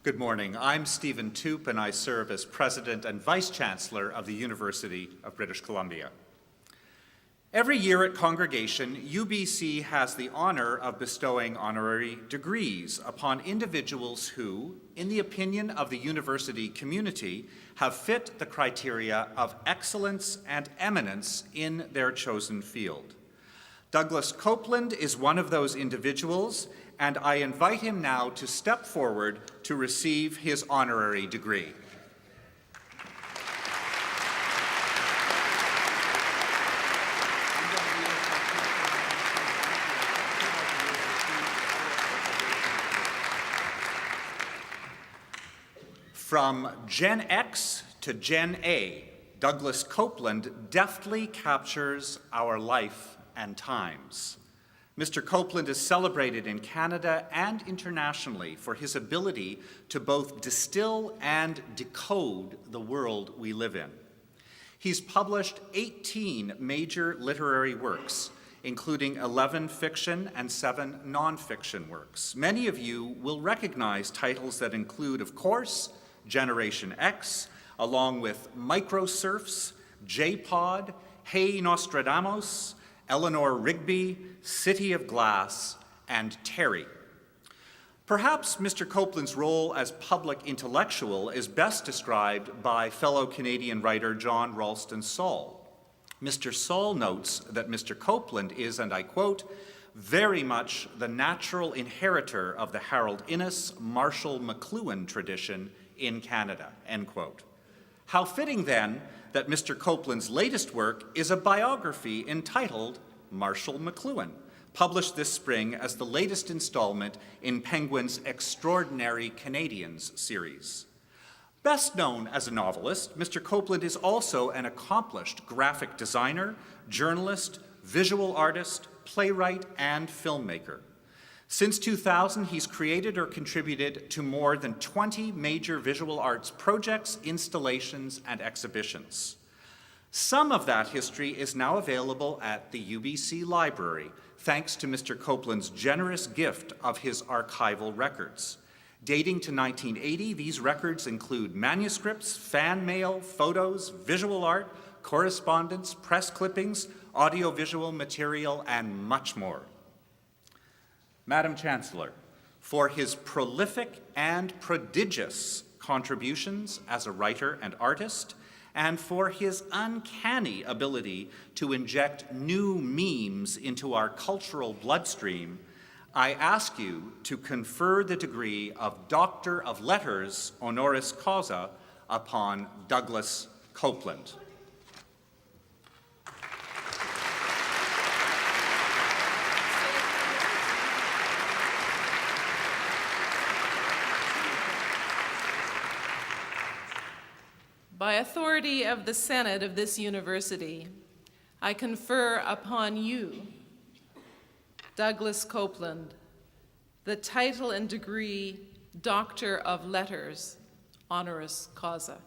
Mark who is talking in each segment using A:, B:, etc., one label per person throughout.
A: Good morning. I'm Stephen Toop, and I serve as President and Vice Chancellor of the University of British Columbia. Every year at Congregation, UBC has the honor of bestowing honorary degrees upon individuals who, in the opinion of the university community, have fit the criteria of excellence and eminence in their chosen field. Douglas Coupland is one of those individuals, and I invite him now to step forward to receive his honorary degree. From Gen X to Gen A, Douglas Coupland deftly captures our life and times. Mr. Coupland is celebrated in Canada and internationally for his ability to both distill and decode the world we live in. He's published 18 major literary works, including 11 fiction and 7 nonfiction works. Many of you will recognize titles that include, of course, Generation X, along with Microsurfs, J-Pod, Hey Nostradamus, Eleanor Rigby, City of Glass, and Terry. Perhaps Mr. Coupland's role as public intellectual is best described by fellow Canadian writer John Ralston Saul. Mr. Saul notes that Mr. Coupland is, and I quote, very much the natural inheritor of the Harold Innis, Marshall McLuhan tradition in Canada, end quote. How fitting then that Mr. Coupland's latest work is a biography entitled Marshall McLuhan, published this spring as the latest installment in Penguin's Extraordinary Canadians series. Best known as a novelist, Mr. Coupland is also an accomplished graphic designer, journalist, visual artist, playwright, and filmmaker. Since 2000, he's created or contributed to more than 20 major visual arts projects, installations, and exhibitions. Some of that history is now available at the UBC Library, thanks to Mr. Coupland's generous gift of his archival records. Dating to 1980, these records include manuscripts, fan mail, photos, visual art, correspondence, press clippings, audiovisual material, and much more. Madam Chancellor, for his prolific and prodigious contributions as a writer and artist, and for his uncanny ability to inject new memes into our cultural bloodstream, I ask you to confer the degree of Doctor of Letters honoris causa upon Douglas Coupland.
B: By authority of the Senate of this university, I confer upon you, Douglas Coupland, the title and degree Doctor of Letters, honoris causa.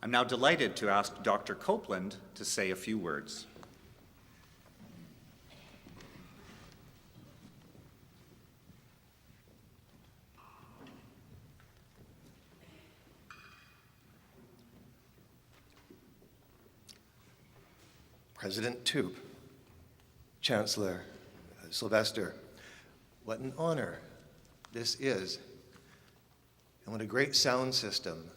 A: I'm now delighted to ask Dr. Coupland to say a few words.
C: President Toop, Chancellor Sylvester, what an honor this is. And what a great sound system.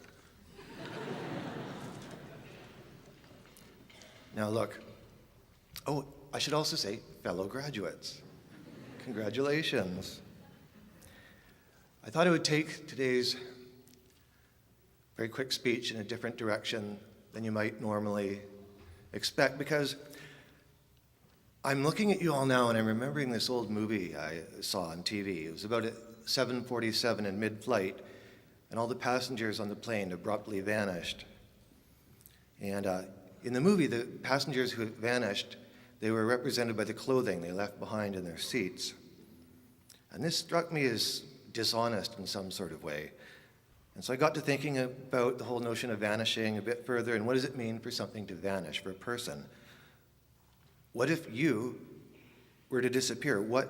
C: Now look, oh, I should also say fellow graduates. Congratulations. I thought I would take today's very quick speech in a different direction than you might normally expect, because I'm looking at you all now and I'm remembering this old movie I saw on TV. It was about a 747 in mid-flight, and all the passengers on the plane abruptly vanished. And in the movie, the passengers who had vanished, they were represented by the clothing they left behind in their seats. And this struck me as dishonest in some sort of way. And so I got to thinking about the whole notion of vanishing a bit further, and what does it mean for something to vanish, for a person? What if you were to disappear? What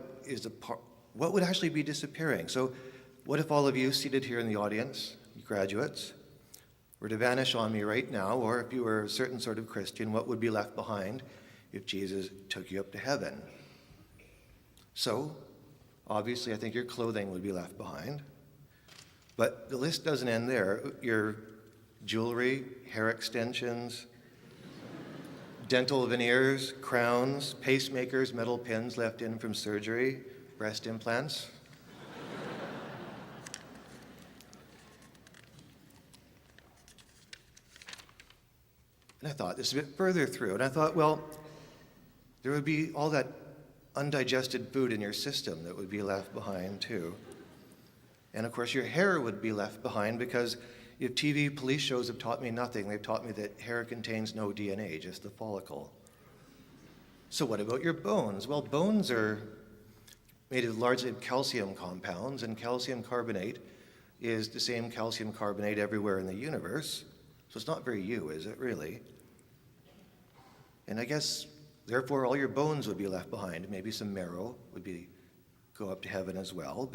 C: would actually be disappearing? So what if all of you seated here in the audience, you graduates, were to vanish on me right now, or if you were a certain sort of Christian, what would be left behind if Jesus took you up to heaven? So, obviously, I think your clothing would be left behind. But the list doesn't end there. Your jewelry, hair extensions, dental veneers, crowns, pacemakers, metal pins left in from surgery, breast implants. And I thought this a bit further through, and I thought, well, there would be all that undigested food in your system that would be left behind too. And of course, your hair would be left behind, because if TV police shows have taught me nothing, they've taught me that hair contains no DNA, just the follicle. So what about your bones? Well, bones are made of largely calcium compounds, and calcium carbonate is the same calcium carbonate everywhere in the universe. So it's not very you, is it really? And I guess, therefore, all your bones would be left behind. Maybe some marrow would go up to heaven as well.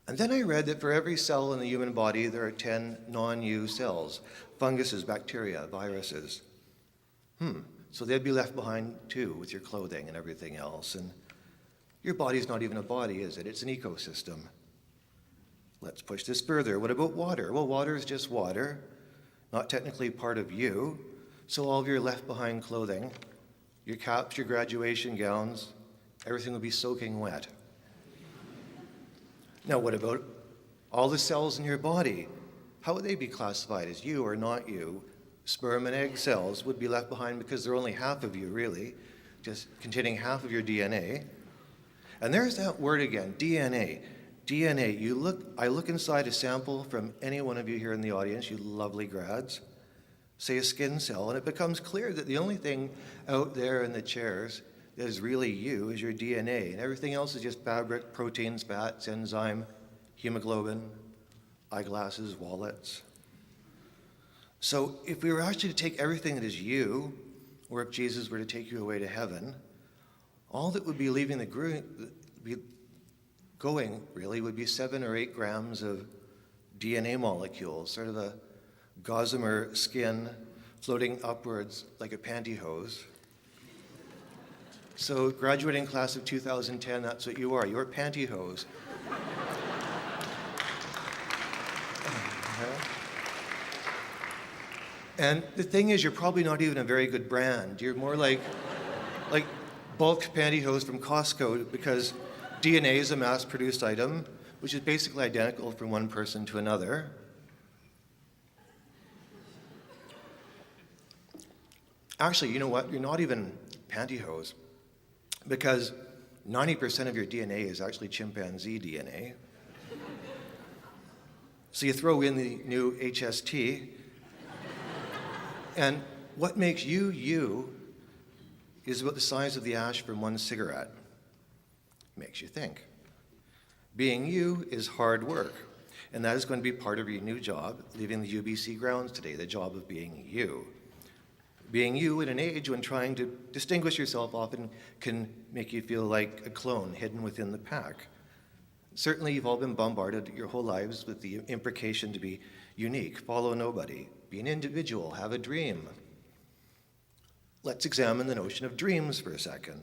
C: And then I read that for every cell in the human body, there are 10 non-you cells, funguses, bacteria, viruses. So they'd be left behind too, with your clothing and everything else. And your body's not even a body, is it? It's an ecosystem. Let's push this further. What about water? Well, water is just water, not technically part of you. So all of your left behind clothing, your caps, your graduation gowns, everything will be soaking wet. Now, what about all the cells in your body? How would they be classified as you or not you? Sperm and egg cells would be left behind because they're only half of you, really, just containing half of your DNA. And there's that word again, DNA. DNA. I look inside a sample from any one of you here in the audience, you lovely grads, say a skin cell, and it becomes clear that the only thing out there in the chairs that is really you is your DNA, and everything else is just fabric, proteins, fats, enzyme, hemoglobin, eyeglasses, wallets. So if we were actually to take everything that is you, or if Jesus were to take you away to heaven, all that would be leaving going really would be 7 or 8 grams of DNA molecules, sort of a gossamer skin floating upwards like a pantyhose. So graduating class of 2010, that's what you are. You're pantyhose. And the thing is, you're probably not even a very good brand. You're more like bulk pantyhose from Costco, because DNA is a mass-produced item, which is basically identical from one person to another. Actually, you know what? You're not even pantyhose, because 90% of your DNA is actually chimpanzee DNA. So you throw in the new HST, and what makes you, you, is about the size of the ash from one cigarette. Makes you think. Being you is hard work, and that is going to be part of your new job, leaving the UBC grounds today, the job of being you. Being you in an age when trying to distinguish yourself often can make you feel like a clone hidden within the pack. Certainly, you've all been bombarded your whole lives with the imprecation to be unique, follow nobody, be an individual, have a dream. Let's examine the notion of dreams for a second.